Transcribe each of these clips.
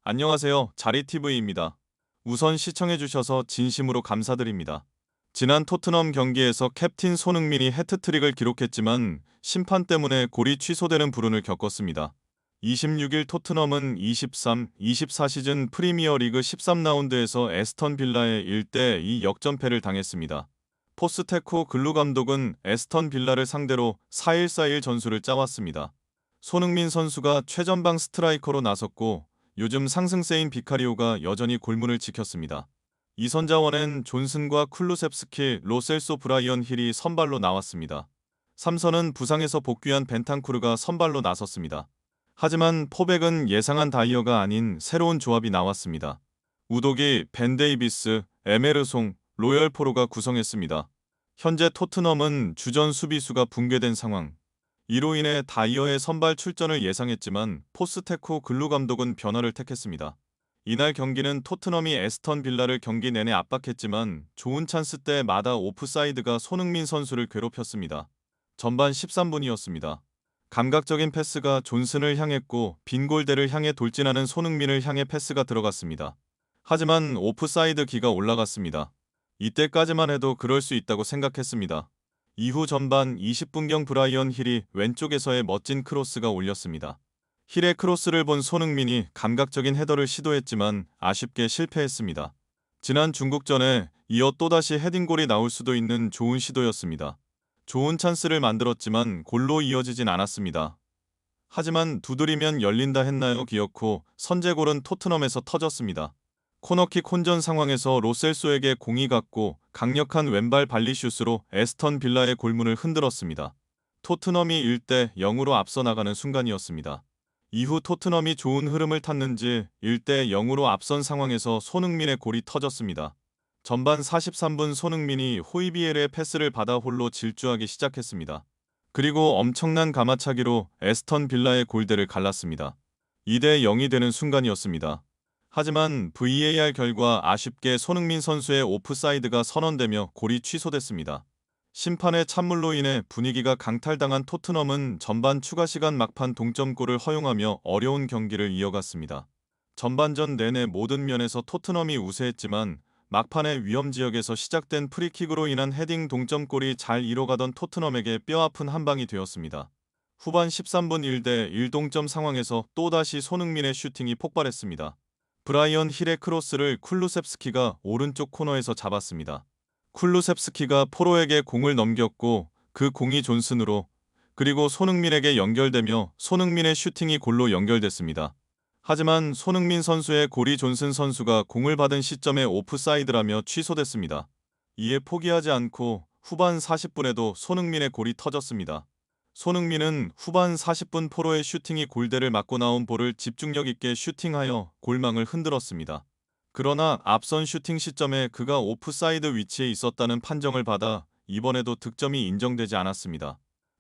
안녕하세요. 자리TV입니다. 우선 시청해주셔서 진심으로 감사드립니다. 지난 토트넘 경기에서 캡틴 손흥민이 해트트릭을 기록했지만 심판 때문에 골이 취소되는 불운을 겪었습니다. 26일 토트넘은 23-24 시즌 프리미어리그 13라운드에서 에스턴 빌라에 1대2 역전패를 당했습니다. 포스테코 글루 감독은 에스턴 빌라를 상대로 4-1-4-1 전술을 짜왔습니다. 손흥민 선수가 최전방 스트라이커로 나섰고 요즘 상승세인 비카리오가 여전히 골문을 지켰습니다. 이선 자원엔 존슨과 쿨루셉스키, 로셀소 브라이언 힐이 선발로 나왔습니다. 삼선은 부상에서 복귀한 벤탄쿠르가 선발로 나섰습니다. 하지만 포백은 예상한 다이어가 아닌 새로운 조합이 나왔습니다. 우독이 벤 데이비스, 에메르송, 로열 포로가 구성했습니다. 현재 토트넘은 주전 수비수가 붕괴된 상황. 이로 인해 다이어의 선발 출전을 예상했지만 포스테코 글루 감독은 변화를 택했습니다. 이날 경기는 토트넘이 에스턴 빌라를 경기 내내 압박했지만 좋은 찬스 때마다 오프사이드가 손흥민 선수를 괴롭혔습니다. 전반 13분이었습니다. 감각적인 패스가 존슨을 향했고 빈 골대를 향해 돌진하는 손흥민을 향해 패스가 들어갔습니다. 하지만 오프사이드 기가 올라갔습니다. 이때까지만 해도 그럴 수 있다고 생각했습니다. 이후 전반 20분경 브라이언 힐이 왼쪽에서의 멋진 크로스가 올렸습니다. 힐의 크로스를 본 손흥민이 감각적인 헤더를 시도했지만 아쉽게 실패했습니다. 지난 중국전에 이어 또다시 헤딩골이 나올 수도 있는 좋은 시도였습니다. 좋은 찬스를 만들었지만 골로 이어지진 않았습니다. 하지만 두드리면 열린다 했나요? 기어코 선제골은 토트넘에서 터졌습니다. 코너킥 혼전 상황에서 로셀소에게 공이 갔고 강력한 왼발 발리슛으로 에스턴 빌라의 골문을 흔들었습니다. 토트넘이 1대0으로 앞서 나가는 순간이었습니다. 이후 토트넘이 좋은 흐름을 탔는지 1대0으로 앞선 상황에서 손흥민의 골이 터졌습니다. 전반 43분 손흥민이 호이비에르의 패스를 받아 홀로 질주하기 시작했습니다. 그리고 엄청난 가마차기로 에스턴 빌라의 골대를 갈랐습니다. 2대0이 되는 순간이었습니다. 하지만 VAR 결과 아쉽게 손흥민 선수의 오프사이드가 선언되며 골이 취소됐습니다. 심판의 찬물로 인해 분위기가 강탈당한 토트넘은 전반 추가 시간 막판 동점골을 허용하며 어려운 경기를 이어갔습니다. 전반전 내내 모든 면에서 토트넘이 우세했지만 막판의 위험 지역에서 시작된 프리킥으로 인한 헤딩 동점골이 잘 이뤄가던 토트넘에게 뼈아픈 한 방이 되었습니다. 후반 13분 1대1 동점 상황에서 또다시 손흥민의 슈팅이 폭발했습니다. 브라이언 힐의 크로스를 쿨루셉스키가 오른쪽 코너에서 잡았습니다. 쿨루셉스키가 포로에게 공을 넘겼고 그 공이 존슨으로 그리고 손흥민에게 연결되며 손흥민의 슈팅이 골로 연결됐습니다. 하지만 손흥민 선수의 골이 존슨 선수가 공을 받은 시점에 오프사이드라며 취소됐습니다. 이에 포기하지 않고 후반 40분에도 손흥민의 골이 터졌습니다. 손흥민은 후반 40분 포로의 슈팅이 골대를 맞고 나온 볼을 집중력 있게 슈팅하여 골망을 흔들었습니다. 그러나 앞선 슈팅 시점에 그가 오프사이드 위치에 있었다는 판정을 받아 이번에도 득점이 인정되지 않았습니다.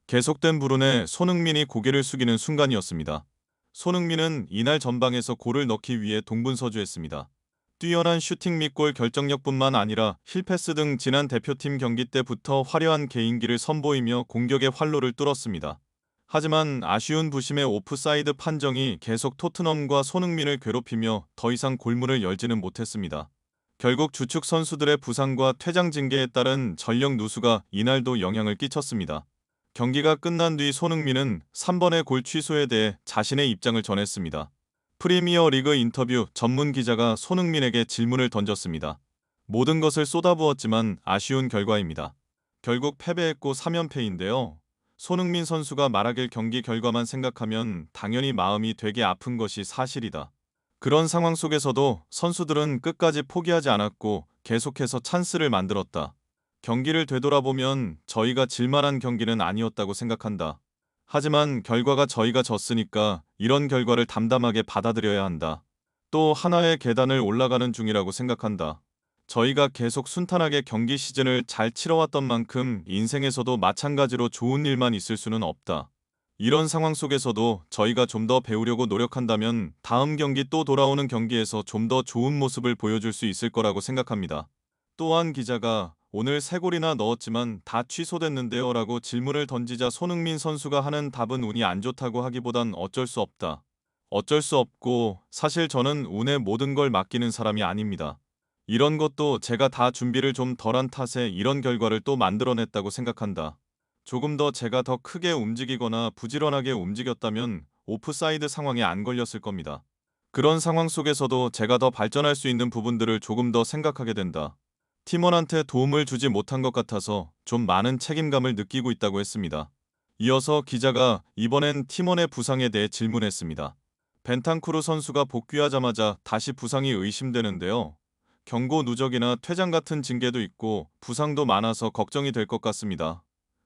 계속된 불운에 손흥민이 고개를 숙이는 순간이었습니다. 손흥민은 이날 전방에서 골을 넣기 위해 동분서주했습니다. 뛰어난 슈팅 및 골 결정력뿐만 아니라 힐패스 등 지난 대표팀 경기 때부터 화려한 개인기를 선보이며 공격의 활로를 뚫었습니다. 하지만 아쉬운 부심의 오프사이드 판정이 계속 토트넘과 손흥민을 괴롭히며 더 이상 골문을 열지는 못했습니다. 결국 주축 선수들의 부상과 퇴장 징계에 따른 전력 누수가 이날도 영향을 끼쳤습니다. 경기가 끝난 뒤 손흥민은 3번의 골 취소에 대해 자신의 입장을 전했습니다. 프리미어 리그 인터뷰 전문 기자가 손흥민에게 질문을 던졌습니다. 모든 것을 쏟아부었지만 아쉬운 결과입니다. 결국 패배했고 3연패인데요. 손흥민 선수가 말하길 경기 결과만 생각하면 당연히 마음이 되게 아픈 것이 사실이다. 그런 상황 속에서도 선수들은 끝까지 포기하지 않았고 계속해서 찬스를 만들었다. 경기를 되돌아보면 저희가 질만한 경기는 아니었다고 생각한다. 하지만 결과가 저희가 졌으니까 이런 결과를 담담하게 받아들여야 한다. 또 하나의 계단을 올라가는 중이라고 생각한다. 저희가 계속 순탄하게 경기 시즌을 잘 치러왔던 만큼 인생에서도 마찬가지로 좋은 일만 있을 수는 없다. 이런 상황 속에서도 저희가 좀 더 배우려고 노력한다면 다음 경기 또 돌아오는 경기에서 좀 더 좋은 모습을 보여줄 수 있을 거라고 생각합니다. 또한 기자가 오늘 3골이나 넣었지만 다 취소됐는데요 라고 질문을 던지자 손흥민 선수가 하는 답은 운이 안 좋다고 하기보단 어쩔 수 없다. 어쩔 수 없고 사실 저는 운에 모든 걸 맡기는 사람이 아닙니다. 이런 것도 제가 다 준비를 좀 덜한 탓에 이런 결과를 또 만들어냈다고 생각한다. 조금 더 제가 더 크게 움직이거나 부지런하게 움직였다면 오프사이드 상황에 안 걸렸을 겁니다. 그런 상황 속에서도 제가 더 발전할 수 있는 부분들을 조금 더 생각하게 된다. 팀원한테 도움을 주지 못한 것 같아서 좀 많은 책임감을 느끼고 있다고 했습니다. 이어서 기자가 이번엔 팀원의 부상에 대해 질문했습니다. 벤탄쿠르 선수가 복귀하자마자 다시 부상이 의심되는데요. 경고 누적이나 퇴장 같은 징계도 있고 부상도 많아서 걱정이 될 것 같습니다.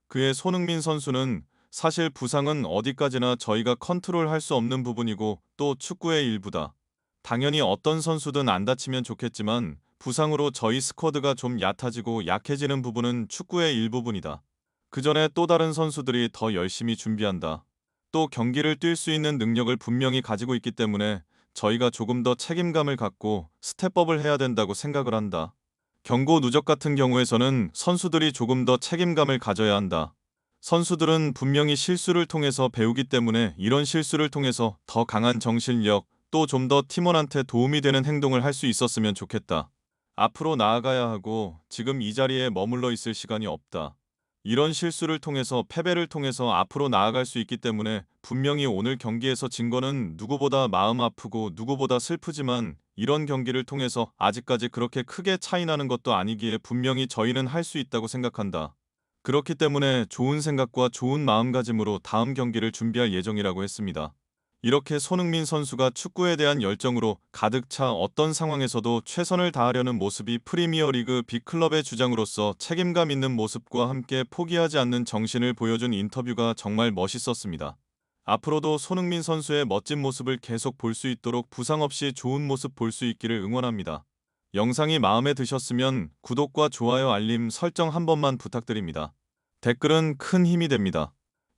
그의 손흥민 선수는 사실 부상은 어디까지나 저희가 컨트롤할 수 없는 부분이고 또 축구의 일부다. 당연히 어떤 선수든 안 다치면 좋겠지만 부상으로 저희 스쿼드가 좀 얕아지고 약해지는 부분은 축구의 일부분이다. 그 전에 또 다른 선수들이 더 열심히 준비한다. 또 경기를 뛸 수 있는 능력을 분명히 가지고 있기 때문에 저희가 조금 더 책임감을 갖고 스텝업을 해야 된다고 생각을 한다. 경고 누적 같은 경우에서는 선수들이 조금 더 책임감을 가져야 한다. 선수들은 분명히 실수를 통해서 배우기 때문에 이런 실수를 통해서 더 강한 정신력, 또 좀 더 팀원한테 도움이 되는 행동을 할 수 있었으면 좋겠다. 앞으로 나아가야 하고 지금 이 자리에 머물러 있을 시간이 없다. 이런 실수를 통해서 패배를 통해서 앞으로 나아갈 수 있기 때문에 분명히 오늘 경기에서 진 거는 누구보다 마음 아프고 누구보다 슬프지만 이런 경기를 통해서 아직까지 그렇게 크게 차이 나는 것도 아니기에 분명히 저희는 할 수 있다고 생각한다. 그렇기 때문에 좋은 생각과 좋은 마음가짐으로 다음 경기를 준비할 예정이라고 했습니다. 이렇게 손흥민 선수가 축구에 대한 열정으로 가득 차 어떤 상황에서도 최선을 다하려는 모습이 프리미어리그 빅클럽의 주장으로서 책임감 있는 모습과 함께 포기하지 않는 정신을 보여준 인터뷰가 정말 멋있었습니다. 앞으로도 손흥민 선수의 멋진 모습을 계속 볼 수 있도록 부상 없이 좋은 모습 볼 수 있기를 응원합니다. 영상이 마음에 드셨으면 구독과 좋아요 알림 설정 한 번만 부탁드립니다. 댓글은 큰 힘이 됩니다.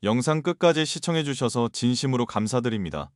영상 끝까지 시청해주셔서 진심으로 감사드립니다.